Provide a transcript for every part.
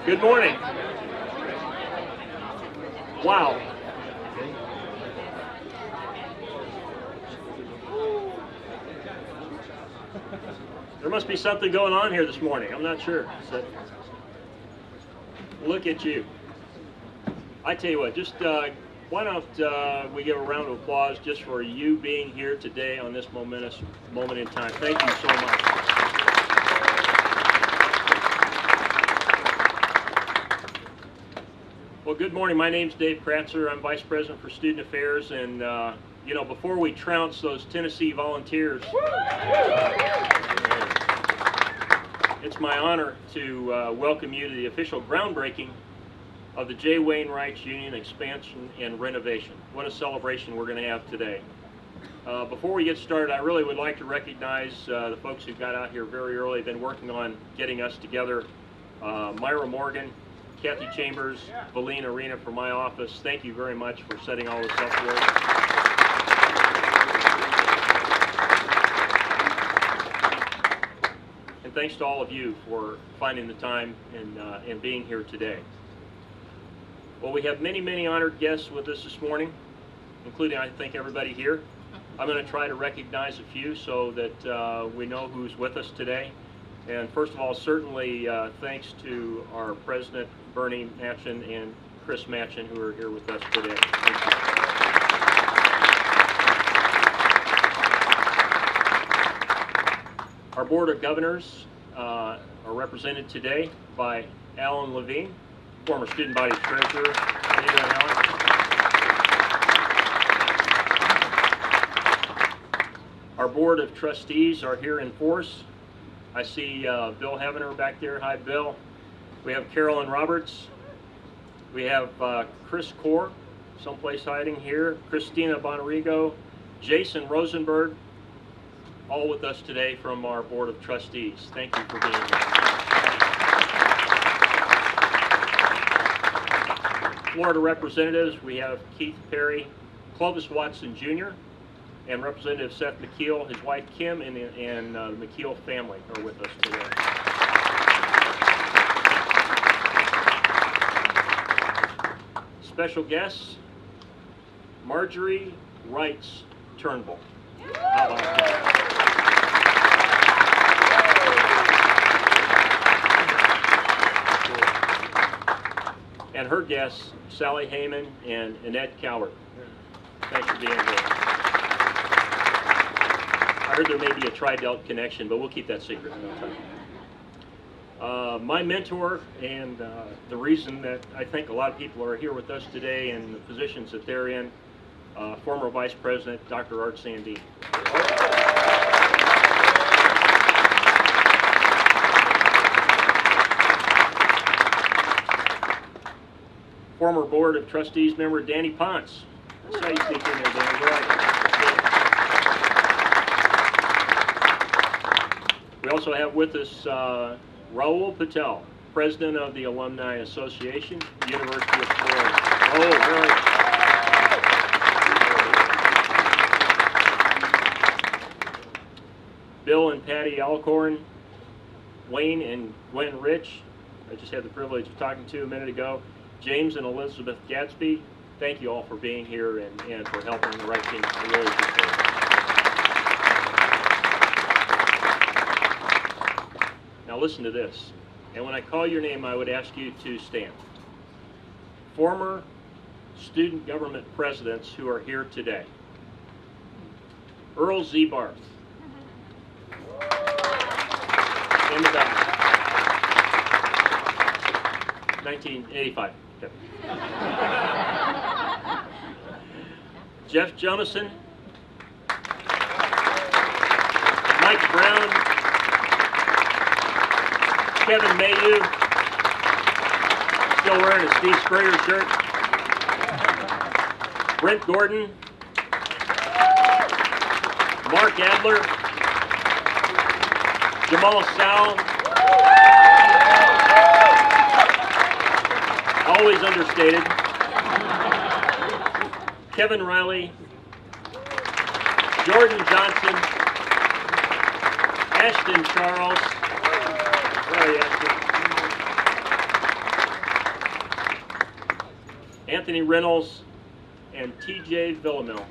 Good morning. Wow. There must be something going on here this morning. I'm not sure. So, look at you. I tell you what, just why don't we give a round of applause just for you being here today on this momentous moment in time. Thank you so much. Well, good morning. My name's Dave Kratzer. I'm Vice President for Student Affairs, and you know, before we trounce those Tennessee Volunteers, it's my honor to welcome you to the official groundbreaking of the Reitz Union expansion and renovation. What a celebration we're going to have today. Before we get started, I really would like to recognize the folks who got out here very early, been working on getting us together. Myra Morgan, Kathy Chambers, Valine Arena from my office, thank you very much for setting all this up for us. And thanks to all of you for finding the time and being here today. Well, we have many honored guests with us this morning, including, I think, everybody here. I'm going to try to recognize a few so that we know who's with us today. And first of all, certainly thanks to our President, Bernie Matchin, and Chris Matchin, who are here with us today. Thank you. Our Board of Governors are represented today by Alan Levine, former student body treasurer. How you doing, Alan? Our Board of Trustees are here in force. I see Bill Heavener back there. Hi, Bill. We have Carolyn Roberts. We have Chris Core, someplace hiding here. Christina Bonarigo, Jason Rosenberg, all with us today from our Board of Trustees. Thank you for being here. Florida representatives, we have Keith Perry, Clovis Watson Jr., and Representative Seth McKeel, his wife Kim, and the McKeel family are with us today. Special guests, Marjorie Reitz Turnbull. How about that? And her guests, Sally Heyman and Annette Coward. Thanks for being here. I heard there may be a Tri-Delt connection, but we'll keep that secret. My mentor and the reason that I think a lot of people are here with us today and the positions that they're in, former Vice President Dr. Art Sandeen. Former Board of Trustees member Danny Ponce. That's how you sneak in there, Danny. Right. We also have with us Raul Patel, President of the Alumni Association, University of Florida. Oh, right. Bill and Patty Alcorn, Wayne and Gwen Rich, I just had the privilege of talking to a minute ago. James and Elizabeth Gadsby, thank you all for being here and for helping the right thing. I really appreciate it. Now listen to this. And when I call your name, I would ask you to stand. Former student government presidents who are here today. Earl Z. Barth. In the back. 1985. Okay. Jeff Jomison. Mike Brown. Kevin Mayu, still wearing a Steve Sprayer shirt. Brent Gordon. Mark Adler. Jamal Sowell. Always understated. Kevin Riley. Jordan Johnson. Ashton Charles. Anthony Reynolds, and TJ Villamil.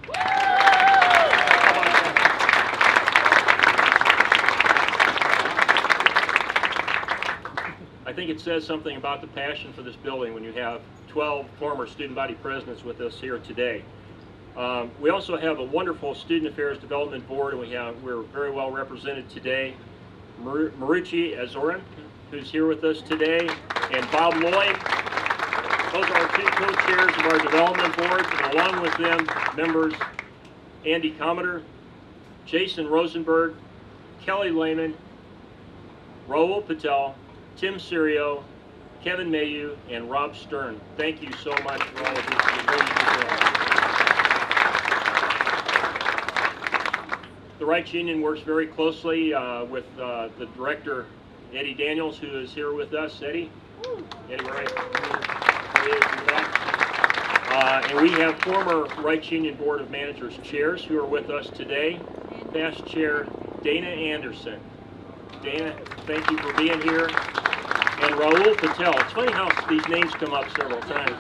I think it says something about the passion for this building when you have 12 former student body presidents with us here today. We also have a wonderful Student Affairs Development Board, and we're very well represented today. Marucci Azorin, who's here with us today, and Bob Lloyd. Those are our two co-chairs of our development board, and along with them, members Andy Commodore, Jason Rosenberg, Kelly Lehman, Raul Patel, Tim Serio, Kevin Mayu, and Rob Stern. Thank you so much for all of this. The Reitz Union works very closely with the director, Eddie Daniels, who is here with us. Eddie? Eddie, where are you? There he is in the back. And we have former Reitz Union Board of Managers chairs who are with us today. Past chair, Dana Anderson. Dana, thank you for being here. And Raul Patel. It's funny how these names come up several times.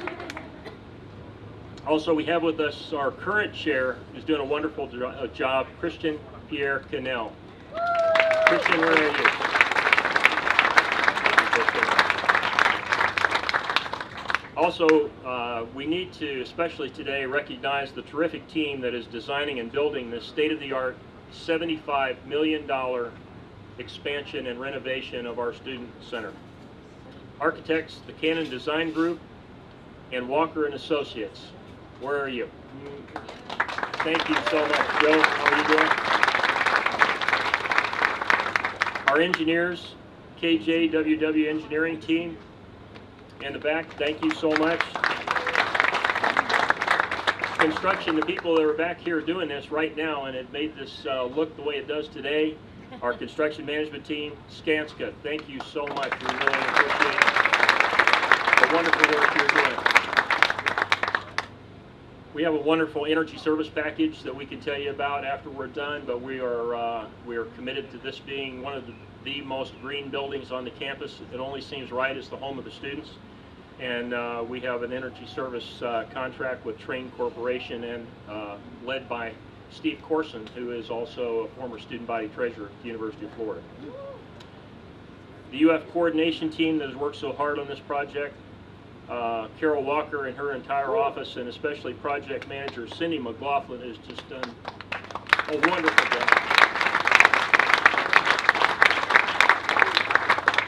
Also, we have with us our current chair, who's doing a wonderful job, Christian Pierre Cannell. Christian, where are you? Also, we need to, especially today, recognize the terrific team that is designing and building this state-of-the-art $75 million expansion and renovation of our student center. Architects, the Cannon Design Group, and Walker and Associates. Where are you? Thank you so much. Joe, how are you doing? Our engineers, KJWW Engineering Team, in the back, thank you so much. Construction, the people that are back here doing this right now, and it made this look the way it does today. Our construction management team, Skanska, thank you so much. We really appreciate the wonderful work you're doing. We have a wonderful energy service package that we can tell you about after we're done, but we are committed to this being one of the most green buildings on the campus. It only seems right as the home of the students. And we have an energy service contract with Train Corporation and led by Steve Corson, who is also a former student body treasurer at the University of Florida. The UF coordination team that has worked so hard on this project, Carol Walker and her entire office, and especially project manager Cindy McLaughlin, has just done a wonderful job.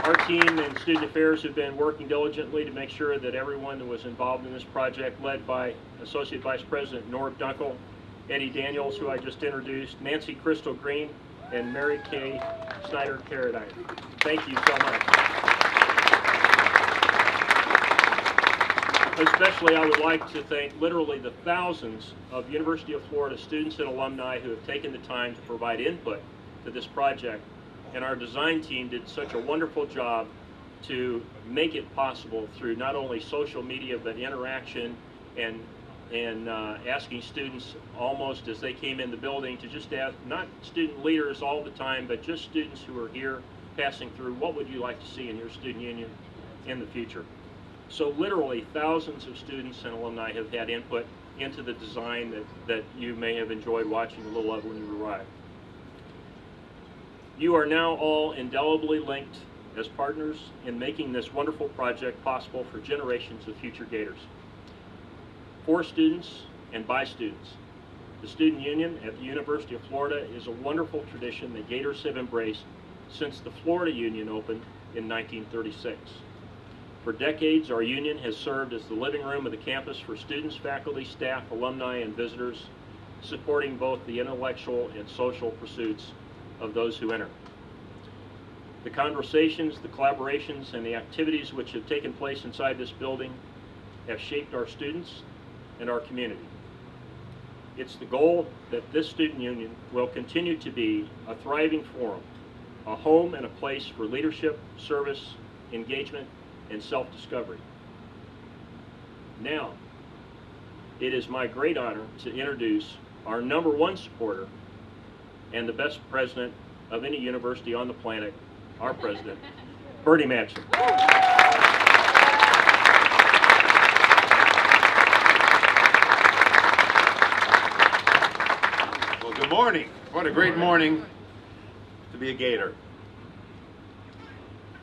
Our team and student affairs have been working diligently to make sure that everyone that was involved in this project, led by Associate Vice President Norb Dunkel, Eddie Daniels, who I just introduced, Nancy Crystal Green, and Mary Kay Snyder-Carradine. Thank you so much. Especially, I would like to thank literally the thousands of University of Florida students and alumni who have taken the time to provide input to this project. And our design team did such a wonderful job to make it possible through not only social media, but interaction and asking students almost as they came in the building to just ask, not student leaders all the time, but just students who are here passing through, what would you like to see in your student union in the future? So literally thousands of students and alumni have had input into the design that you may have enjoyed watching a little of when you arrived. You are now all indelibly linked as partners in making this wonderful project possible for generations of future Gators. For students and by students, the Student Union at the University of Florida is a wonderful tradition that Gators have embraced since the Florida Union opened in 1936. For decades, our union has served as the living room of the campus for students, faculty, staff, alumni, and visitors, supporting both the intellectual and social pursuits of those who enter. The conversations, the collaborations, and the activities which have taken place inside this building have shaped our students and our community. It's the goal that this student union will continue to be a thriving forum, a home and a place for leadership, service, engagement, and self-discovery. Now, it is my great honor to introduce our #1 supporter and the best president of any university on the planet, our president, Bernie Madsen. What a great morning to be a Gator.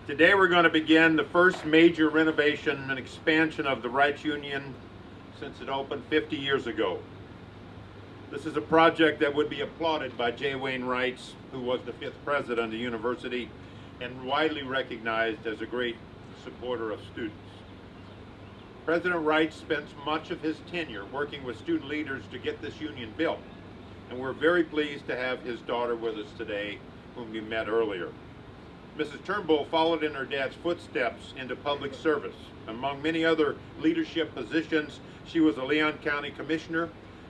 Today we're going to begin the first major renovation and expansion of the Reitz Union since it opened 50 years ago. This is a project that would be applauded by J. Wayne Reitz, who was the 5th president of the university and widely recognized as a great supporter of students. President Reitz spent much of his tenure working with student leaders to get this union built, and we're very pleased to have his daughter with us today, whom we met earlier. Mrs. Turnbull followed in her dad's footsteps into public service. Among many other leadership positions, she was a Leon County Commissioner,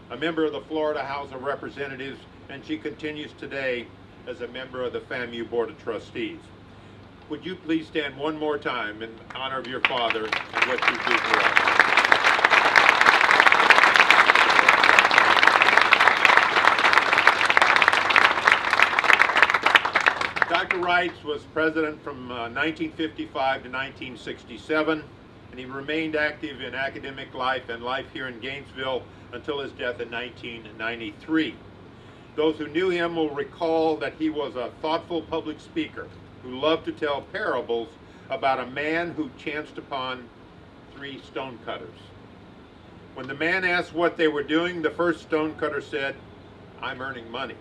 a member of the Florida House of Representatives, and she continues today as a member of the FAMU Board of Trustees. Would you please stand one more time in honor of your father and what you do for us? Dr. Reitz was president from 1955 to 1967, and he remained active in academic life and life here in Gainesville until his death in 1993. Those who knew him will recall that he was a thoughtful public speaker who loved to tell parables about a man who chanced upon 3 stonecutters. When the man asked what they were doing, the first stonecutter said, "I'm earning money."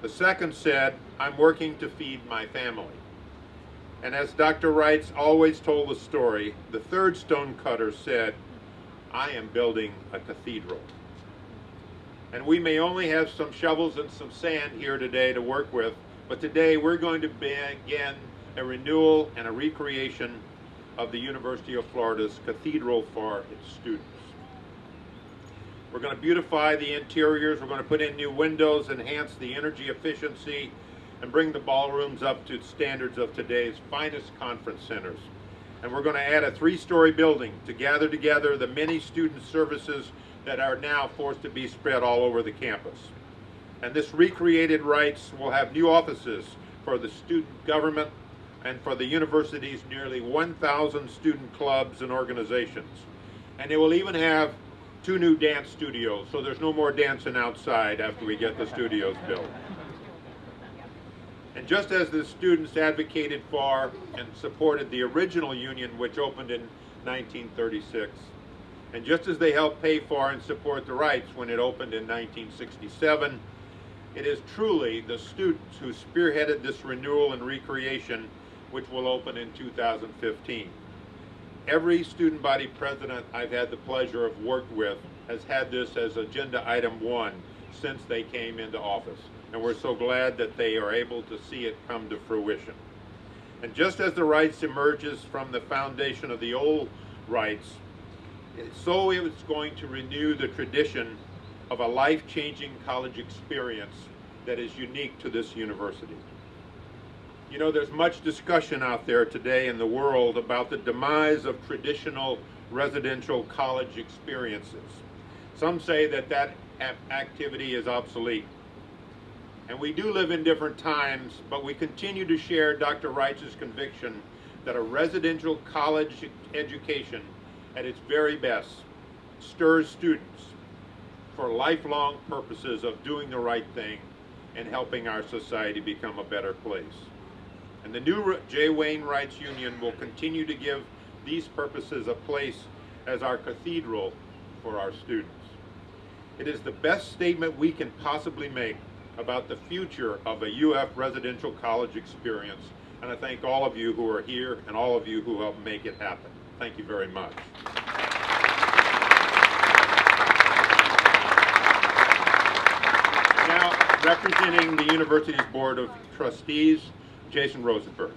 The second said, "I'm working to feed my family." And as Dr. Reitz always told the story, the third stonecutter said, "I am building a cathedral." And we may only have some shovels and some sand here today to work with, but today we're going to begin a renewal and a recreation of the University of Florida's cathedral for its students. We're going to beautify the interiors, we're going to put in new windows, enhance the energy efficiency, and bring the ballrooms up to standards of today's finest conference centers. And we're going to add a 3-story building to gather together the many student services that are now forced to be spread all over the campus. And this recreated Reitz will have new offices for the student government and for the university's nearly 1,000 student clubs and organizations. And it will even have 2 new dance studios, so there's no more dancing outside after we get the studios built. And just as the students advocated for and supported the original union, which opened in 1936, and just as they helped pay for and support the Reitz when it opened in 1967, it is truly the students who spearheaded this renewal and recreation, which will open in 2015. Every student body president I've had the pleasure of working with has had this as agenda item 1 since they came into office. And we're so glad that they are able to see it come to fruition. And just as the Reitz emerges from the foundation of the old Reitz, so it's going to renew the tradition of a life-changing college experience that is unique to this university. You know, there's much discussion out there today in the world about the demise of traditional residential college experiences. Some say that that activity is obsolete. And we do live in different times, but we continue to share Dr. Reitz's conviction that a residential college education at its very best stirs students for lifelong purposes of doing the right thing and helping our society become a better place. And the new J. Wayne Reitz Union will continue to give these purposes a place as our cathedral for our students. It is the best statement we can possibly make about the future of a UF residential college experience, and I thank all of you who are here and all of you who helped make it happen. Thank you very much. Now, representing the university's Board of Trustees, Jason Rosenberg.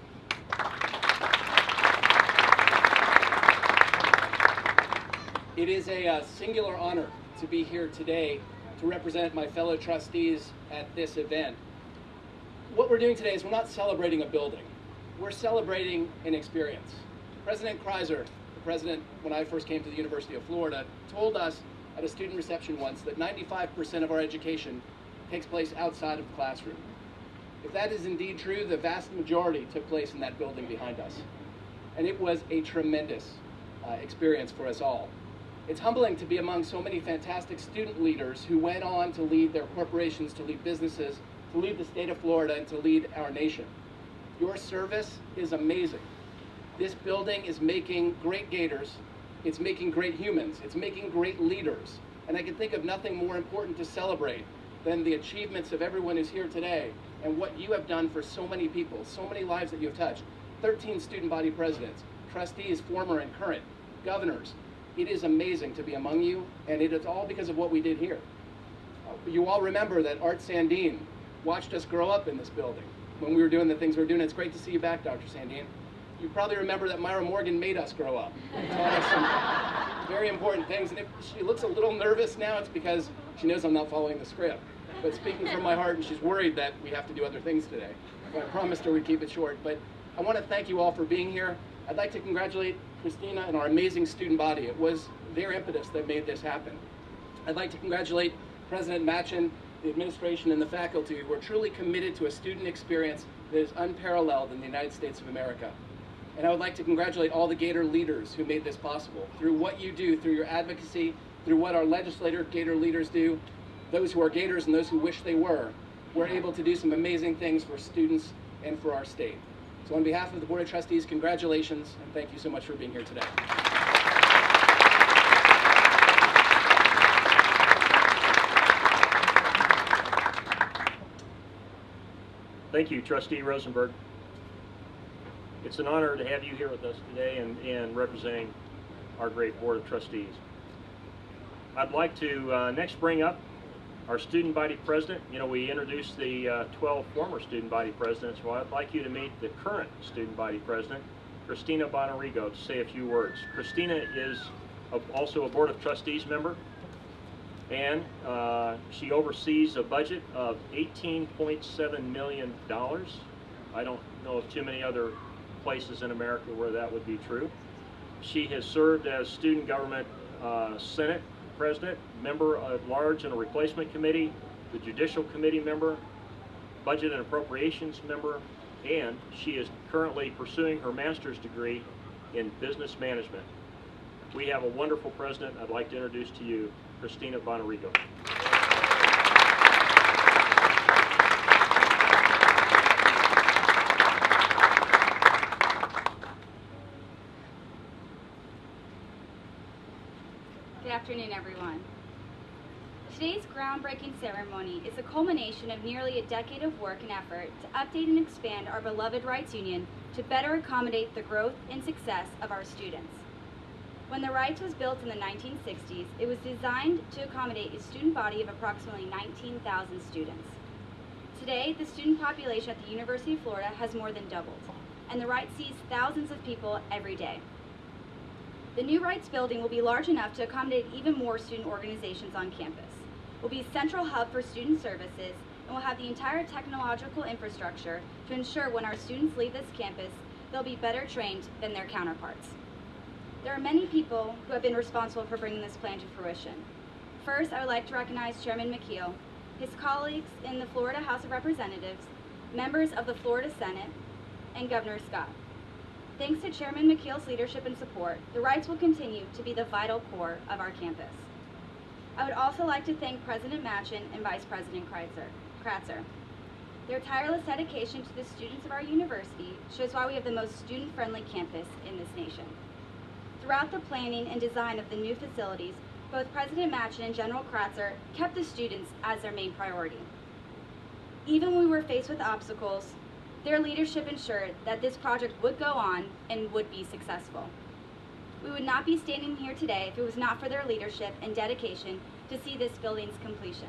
It is a singular honor to be here today to represent my fellow trustees at this event. What we're doing today is we're not celebrating a building. We're celebrating an experience. President Kreiser, the president when I first came to the University of Florida, told us at a student reception once that 95% of our education takes place outside of the classroom. If that is indeed true, the vast majority took place in that building behind us. And it was a tremendous experience for us all. It's humbling to be among so many fantastic student leaders who went on to lead their corporations, to lead businesses, to lead the state of Florida, and to lead our nation. Your service is amazing. This building is making great Gators. It's making great humans. It's making great leaders. And I can think of nothing more important to celebrate than the achievements of everyone who's here today and what you have done for so many people, so many lives that you have touched. 13 student body presidents, trustees, former and current, governors. It is amazing to be among you, and it is all because of what we did here. You all remember that Art Sandine watched us grow up in this building when we were doing the things we were doing. It's great to see you back, Dr. Sandine. You probably remember that Myra Morgan made us grow up. Taught us some very important things, and if she looks a little nervous now, it's because she knows I'm not following the script. But speaking from my heart, and she's worried that we have to do other things today. So I promised her we'd keep it short, but I want to thank you all for being here. I'd like to congratulate Christina and our amazing student body. It was their impetus that made this happen. I'd like to congratulate President Machen, the administration, and the faculty who are truly committed to a student experience that is unparalleled in the United States of America. And I would like to congratulate all the Gator leaders who made this possible. Through what you do, through your advocacy, through what our legislator Gator leaders do, those who are Gators and those who wish they were, we're able to do some amazing things for students and for our state. So on behalf of the Board of Trustees, congratulations, and thank you so much for being here today. Thank you, Trustee Rosenberg. It's an honor to have you here with us today and representing our great Board of Trustees. I'd like to next bring up our student body president. You know, we introduced the 12 former student body presidents. Well, I'd like you to meet the current student body president, Christina Bonarigo, to say a few words. Christina is also a Board of Trustees member, and she oversees a budget of $18.7 million. I don't know of too many other places in America where that would be true. She has served as student government Senate president, member at large in a replacement committee, the judicial committee member, budget and appropriations member, and she is currently pursuing her master's degree in business management. We have a wonderful president. I'd like to introduce to you Christina Bonarigo. Good afternoon, everyone. Today's groundbreaking ceremony is the culmination of nearly a decade of work and effort to update and expand our beloved Reitz Union to better accommodate the growth and success of our students. When the Reitz was built in the 1960s, it was designed to accommodate a student body of approximately 19,000 students. Today, the student population at the University of Florida has more than doubled, and the Reitz sees thousands of people every day. The new Reitz building will be large enough to accommodate even more student organizations on campus. It will be a central hub for student services and will have the entire technological infrastructure to ensure when our students leave this campus, they'll be better trained than their counterparts. There are many people who have been responsible for bringing this plan to fruition. First, I would like to recognize Chairman McKeel, his colleagues in the Florida House of Representatives, members of the Florida Senate, and Governor Scott. Thanks to Chairman McKeel's leadership and support, the Reitz will continue to be the vital core of our campus. I would also like to thank President Machen and Vice President Kratzer. Their tireless dedication to the students of our university shows why we have the most student-friendly campus in this nation. Throughout the planning and design of the new facilities, both President Machen and General Kratzer kept the students as their main priority. Even when we were faced with obstacles, their leadership ensured that this project would go on and would be successful. We would not be standing here today if it was not for their leadership and dedication to see this building's completion.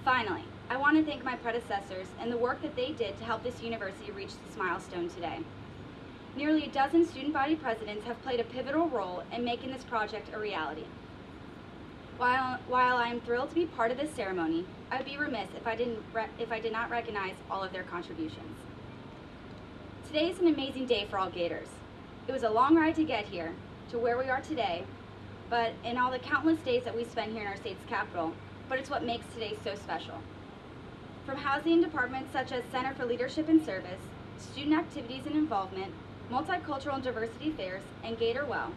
Finally, I want to thank my predecessors and the work that they did to help this university reach this milestone today. Nearly a dozen student body presidents have played a pivotal role in making this project a reality. While I am thrilled to be part of this ceremony, I would be remiss if I did not recognize all of their contributions. Today is an amazing day for all Gators. It was a long ride to get here, to where we are today, but in all the countless days that we spend here in our state's capital, but it's what makes today so special. From housing departments such as Center for Leadership and Service, student activities and involvement, multicultural and diversity affairs, and Gator Well,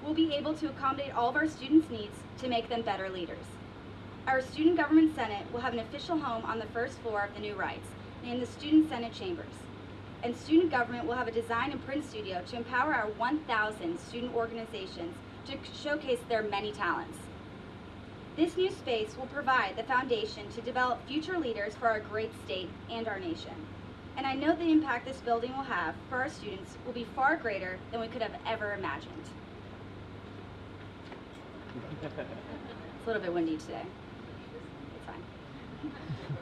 we'll be able to accommodate all of our students' needs to make them better leaders. Our Student Government Senate will have an official home on the first floor of the new Reitz, named the Student Senate Chambers. And student government will have a design and print studio to empower our 1,000 student organizations to showcase their many talents. This new space will provide the foundation to develop future leaders for our great state and our nation. And I know the impact this building will have for our students will be far greater than we could have ever imagined. It's a little bit windy today. It's fine.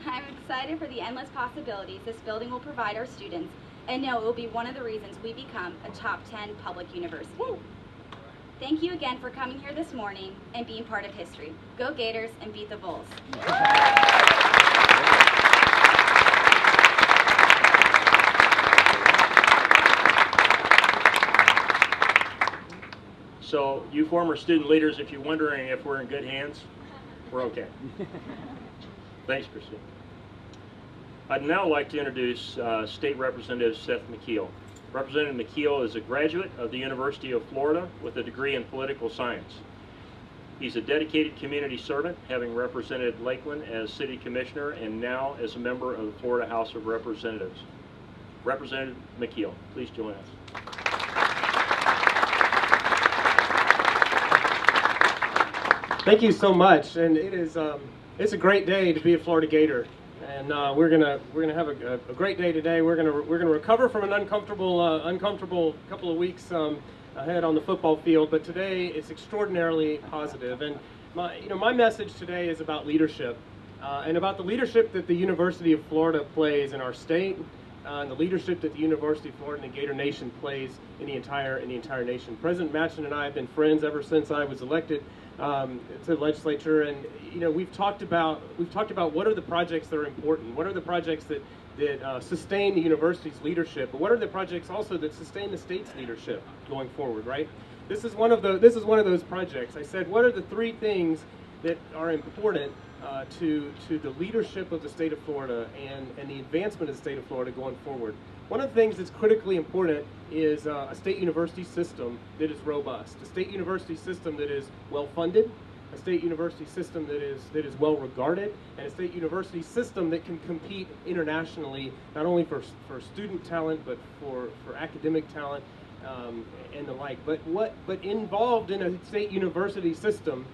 I'm excited for the endless possibilities this building will provide our students, and know it will be one of the reasons we become a top 10 public university. Woo! Thank you again for coming here this morning and being part of history. Go Gators and beat the Bulls. So, you former student leaders, if you're wondering if we're in good hands, we're okay. Thanks, Christine. I'd now like to introduce State Representative Seth McKeel. Representative McKeel is a graduate of the University of Florida with a degree in political science. He's a dedicated community servant, having represented Lakeland as City Commissioner and now as a member of the Florida House of Representatives. Representative McKeel, please join us. Thank you so much, and it's a great day to be a Florida Gator, and we're gonna have a great day today. We're gonna recover from an uncomfortable couple of weeks ahead on the football field, but today it's extraordinarily positive. And my message today is about leadership, and about the leadership that the University of Florida plays in our state, and the leadership that the University of Florida and the Gator Nation plays in the entire nation. President Matchin and I have been friends ever since I was elected to the legislature, and we've talked about what are the projects that are important, what are the projects that sustain the university's leadership, but what are the projects also that sustain the state's leadership going forward, right? This is one of those projects. I said, what are the three things that are important to the leadership of the state of Florida and the advancement of the state of Florida going forward? One of the things that's critically important is a state university system that is robust, a state university system that is well funded, a state university system that is well regarded, and a state university system that can compete internationally, not only for student talent but for academic talent and the like. But involved in a state university system,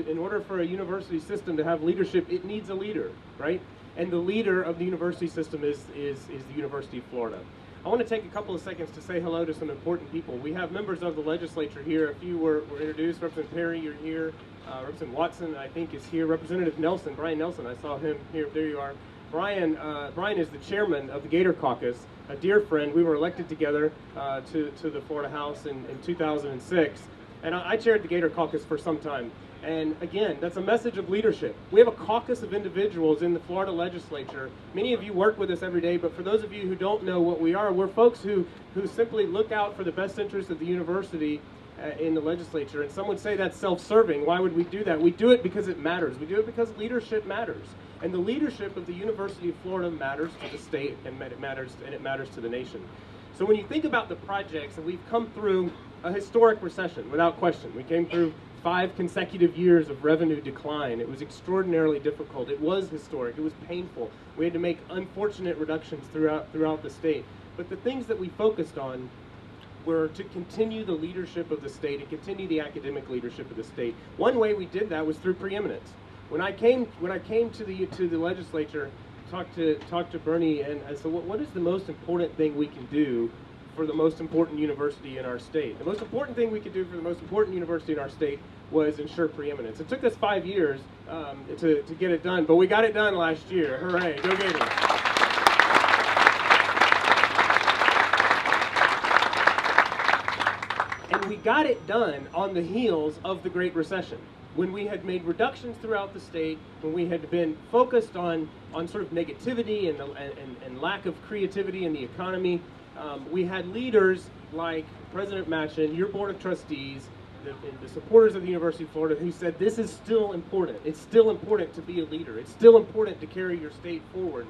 in order for a university system to have leadership, it needs a leader, right? And the leader of the university system is the University of Florida. I want to take a couple of seconds to say hello to some important people. We have members of the legislature here. A few were introduced. Representative Perry, you're here. Representative Watson, I think, is here. Representative Nelson, Brian Nelson, I saw him here. There you are. Brian is the chairman of the Gator Caucus, a dear friend. We were elected together to the Florida House in 2006. And I chaired the Gator Caucus for some time. And again, that's a message of leadership. We have a caucus of individuals in the Florida legislature. Many of you work with us every day, but for those of you who don't know what we are, we're folks who simply look out for the best interests of the university in the legislature. And some would say that's self-serving. Why would we do that? We do it because it matters. We do it because leadership matters. And the leadership of the University of Florida matters to the state, and it matters to the nation. So when you think about the projects, and we've come through a historic recession, without question. We came through 5 consecutive years of revenue decline. It was extraordinarily difficult. It was historic. It was painful. We had to make unfortunate reductions throughout the state. But the things that we focused on were to continue the leadership of the state and continue the academic leadership of the state. One way we did that was through preeminence. When I came to the legislature, talked to Bernie, and I said, what is the most important thing we can do for the most important university in our state? The most important thing we could do for the most important university in our state was ensure preeminence. It took us 5 years to get it done, but we got it done last year. Hooray, go Gators. And we got it done on the heels of the Great Recession, when we had made reductions throughout the state, when we had been focused on sort of negativity and lack of creativity in the economy. We had leaders like President Matchin, your board of trustees, the supporters of the University of Florida, who said this is still important. It's still important to be a leader. It's still important to carry your state forward.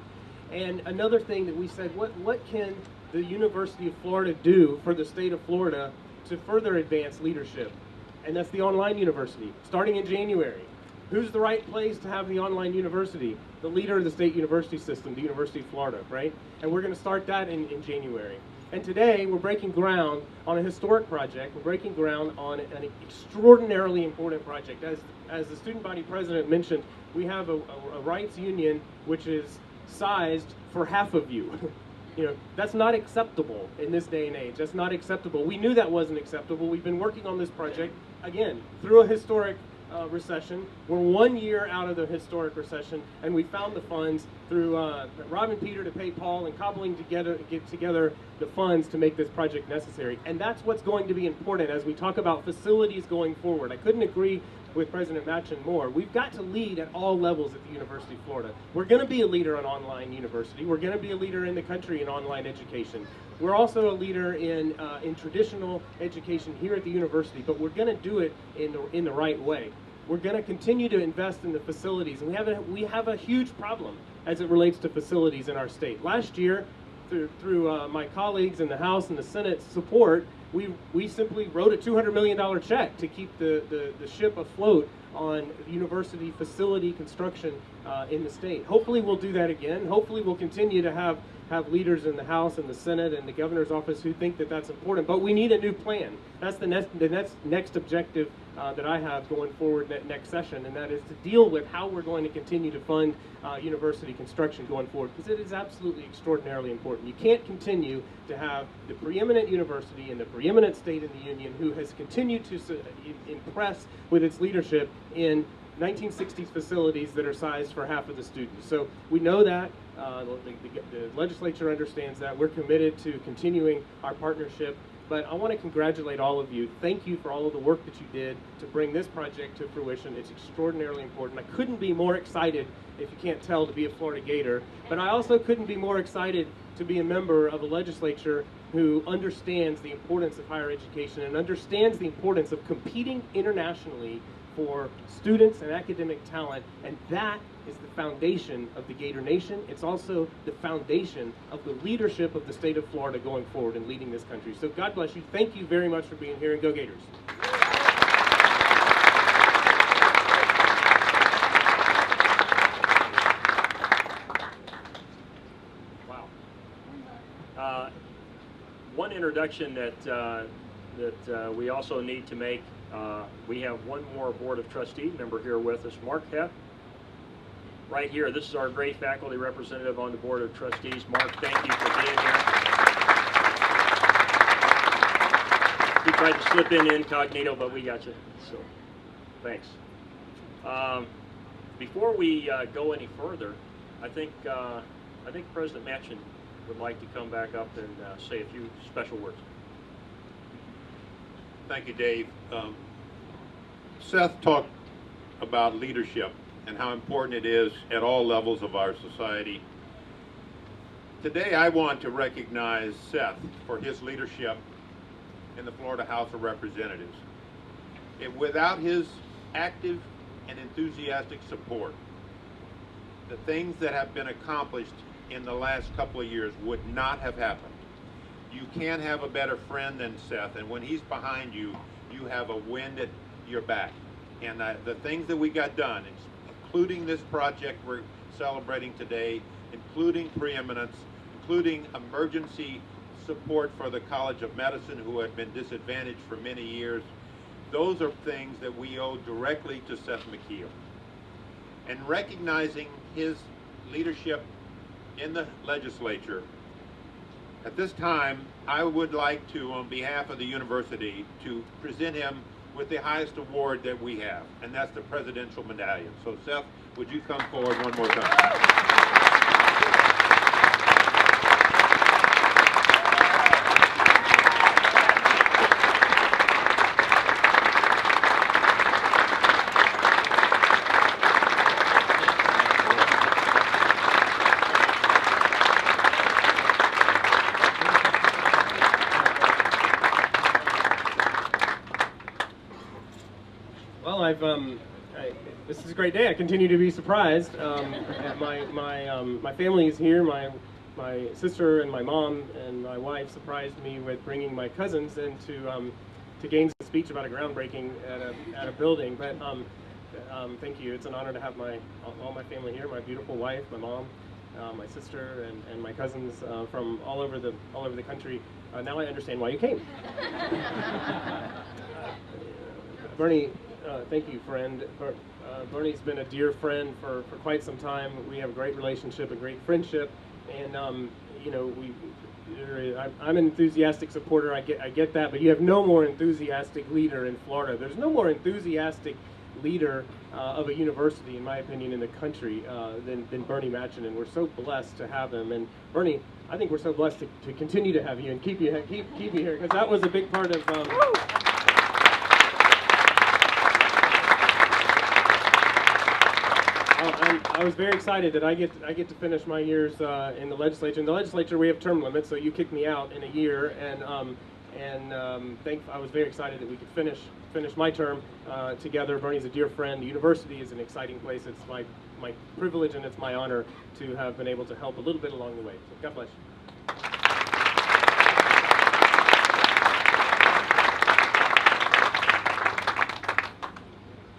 And another thing that we said, what can the University of Florida do for the state of Florida to further advance leadership? and that's the online university, starting in January. Who's the right place to have the online university? The leader of the state university system, the University of Florida, right? And we're going to start that in January. And today, we're breaking ground on a historic project. We're breaking ground on an extraordinarily important project. As the student body president mentioned, we have a Reitz Union which is sized for half of you. You know, that's not acceptable in this day and age. That's not acceptable. We knew that wasn't acceptable. We've been working on this project, again, through a historic recession. We're 1 year out of the historic recession, and we found the funds through Rob and Peter to pay Paul and cobbling together, get together the funds to make this project necessary. And that's what's going to be important as we talk about facilities going forward. I couldn't agree with President Machen more. We've got to lead at all levels at the University of Florida. We're going to be a leader in online university. We're going to be a leader in the country in online education. We're also a leader in traditional education here at the university, but we're going to do it in the right way. We're going to continue to invest in the facilities, and we have a huge problem as it relates to facilities in our state. Last year, through my colleagues in the House and the Senate support, we simply wrote a $200 million check to keep the ship afloat on university facility construction in the state. Hopefully we'll do that again. Hopefully we'll continue to have leaders in the House and the Senate and the governor's office who think that that's important. But we need a new plan. That's the next objective that I have going forward next session, and that is to deal with how we're going to continue to fund university construction going forward, because it is absolutely extraordinarily important. You can't continue to have the preeminent university in the preeminent state in the union who has continued to impress with its leadership in 1960s facilities that are sized for half of the students. So we know that. The legislature understands that. We're committed to continuing our partnership. But I want to congratulate all of you. Thank you for all of the work that you did to bring this project to fruition. It's extraordinarily important. I couldn't be more excited, if you can't tell, to be a Florida Gator. But I also couldn't be more excited to be a member of a legislature who understands the importance of higher education and understands the importance of competing internationally for students and academic talent, and that is the foundation of the Gator Nation. It's also the foundation of the leadership of the state of Florida going forward and leading this country. So God bless you. Thank you very much for being here, and go Gators. Wow. One introduction that we also need to make. We have one more Board of Trustee member here with us, Mark Heff. Right here, this is our great faculty representative on the Board of Trustees. Mark, thank you for being here. We tried to slip in incognito, but we got you, so thanks. Before we go any further, I think President Machen would like to come back up and say a few special words. Thank you, Dave. Seth talked about leadership and how important it is at all levels of our society. Today I want to recognize Seth for his leadership in the Florida House of Representatives. Without his active and enthusiastic support, the things that have been accomplished in the last couple of years would not have happened. You can't have a better friend than Seth, and when he's behind you, you have a wind at your back. And the things that we got done, including this project we're celebrating today, including preeminence, including emergency support for the College of Medicine, who had been disadvantaged for many years, those are things that we owe directly to Seth McKeel. And recognizing his leadership in the legislature, at this time, I would like to, on behalf of the university, to present him with the highest award that we have, and that's the Presidential Medallion. So Seth, would you come forward one more time? This is a great day. I continue to be surprised. My family is here. My sister and my mom and my wife surprised me with bringing my cousins in gain some speech about a groundbreaking at a building. But thank you. It's an honor to have all my family here. My beautiful wife, my mom, my sister, and my cousins from all over the country. Now I understand why you came. Bernie, thank you, friend. Bernie's been a dear friend for quite some time. We have a great relationship, a great friendship, and you know, I'm an enthusiastic supporter. I get that, but you have no more enthusiastic leader in Florida. There's no more enthusiastic leader of a university, in my opinion, in the country than Bernie Matchinen, and we're so blessed to have him. And Bernie, I think we're so blessed to continue to have you and keep you here, because that was a big part of. I was very excited that I get to finish my years in the legislature. In the legislature, we have term limits, so you kicked me out in a year, and I was very excited that we could finish my term together. Bernie's a dear friend. The university is an exciting place. It's my privilege and it's my honor to have been able to help a little bit along the way. So God bless you.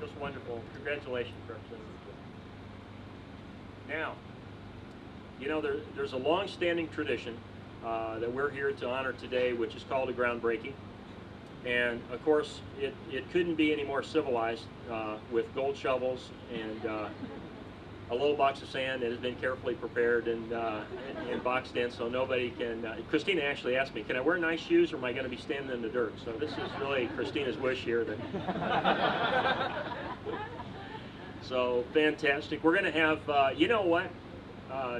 Just wonderful. Congratulations, Representative. Now, you know, there's a long-standing tradition that we're here to honor today, which is called a groundbreaking. And of course, it couldn't be any more civilized with gold shovels and a little box of sand that has been carefully prepared and boxed in, so nobody can. Christina actually asked me, "Can I wear nice shoes, or am I going to be standing in the dirt?" So this is really Christina's wish here. So fantastic. We're going to have, you know what?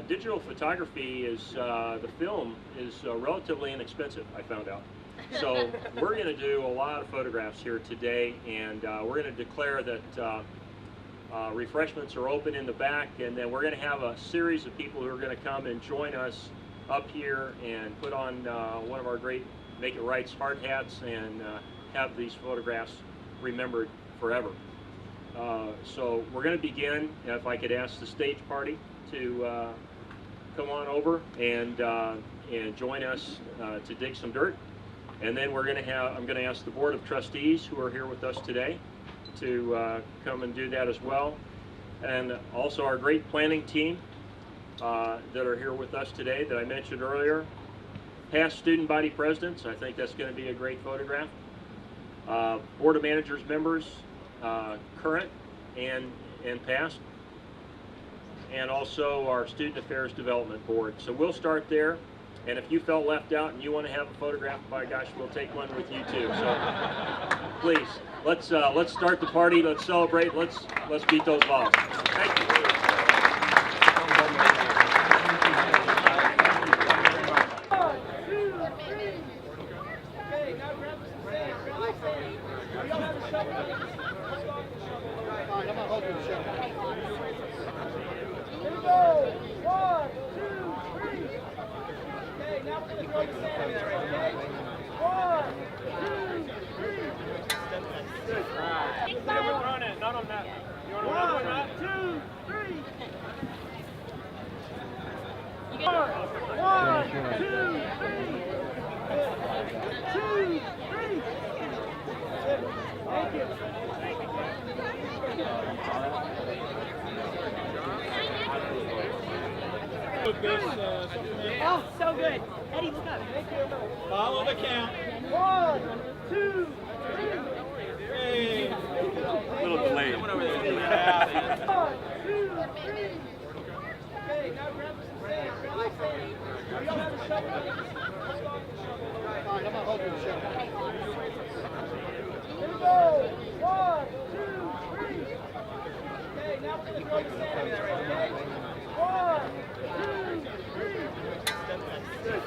Digital photography is, the film is relatively inexpensive, I found out. So we're going to do a lot of photographs here today, and we're going to declare that refreshments are open in the back, and then we're going to have a series of people who are going to come and join us up here and put on one of our great Make It Reitz hard hats and have these photographs remembered forever. So we're going to begin. If I could ask the stage party to come on over and join us to dig some dirt, and then I'm going to ask the Board of Trustees who are here with us today to come and do that as well, and also our great planning team that are here with us today that I mentioned earlier. Past student body presidents, I think that's going to be a great photograph. Board of Managers members, current and past, and also our Student Affairs Development Board. So we'll start there, and if you felt left out and you want to have a photograph, by gosh, we'll take one with you too. So please, let's start the party. Let's celebrate. Let's beat those balls. Thank you. Oh, so good. Eddie, look up. Follow the count. 1, 2, 3. Hey. A little delayed. 1, 2, 3. Okay, now grab some sand. Grab some sand. We don't have a shovel. Let's go with the shovel. All right, I'm gonna hold you the shovel. Here we go. 1, 2, 3. Okay, now we're gonna throw the sand in there. Okay. 1, 2, 3. Good.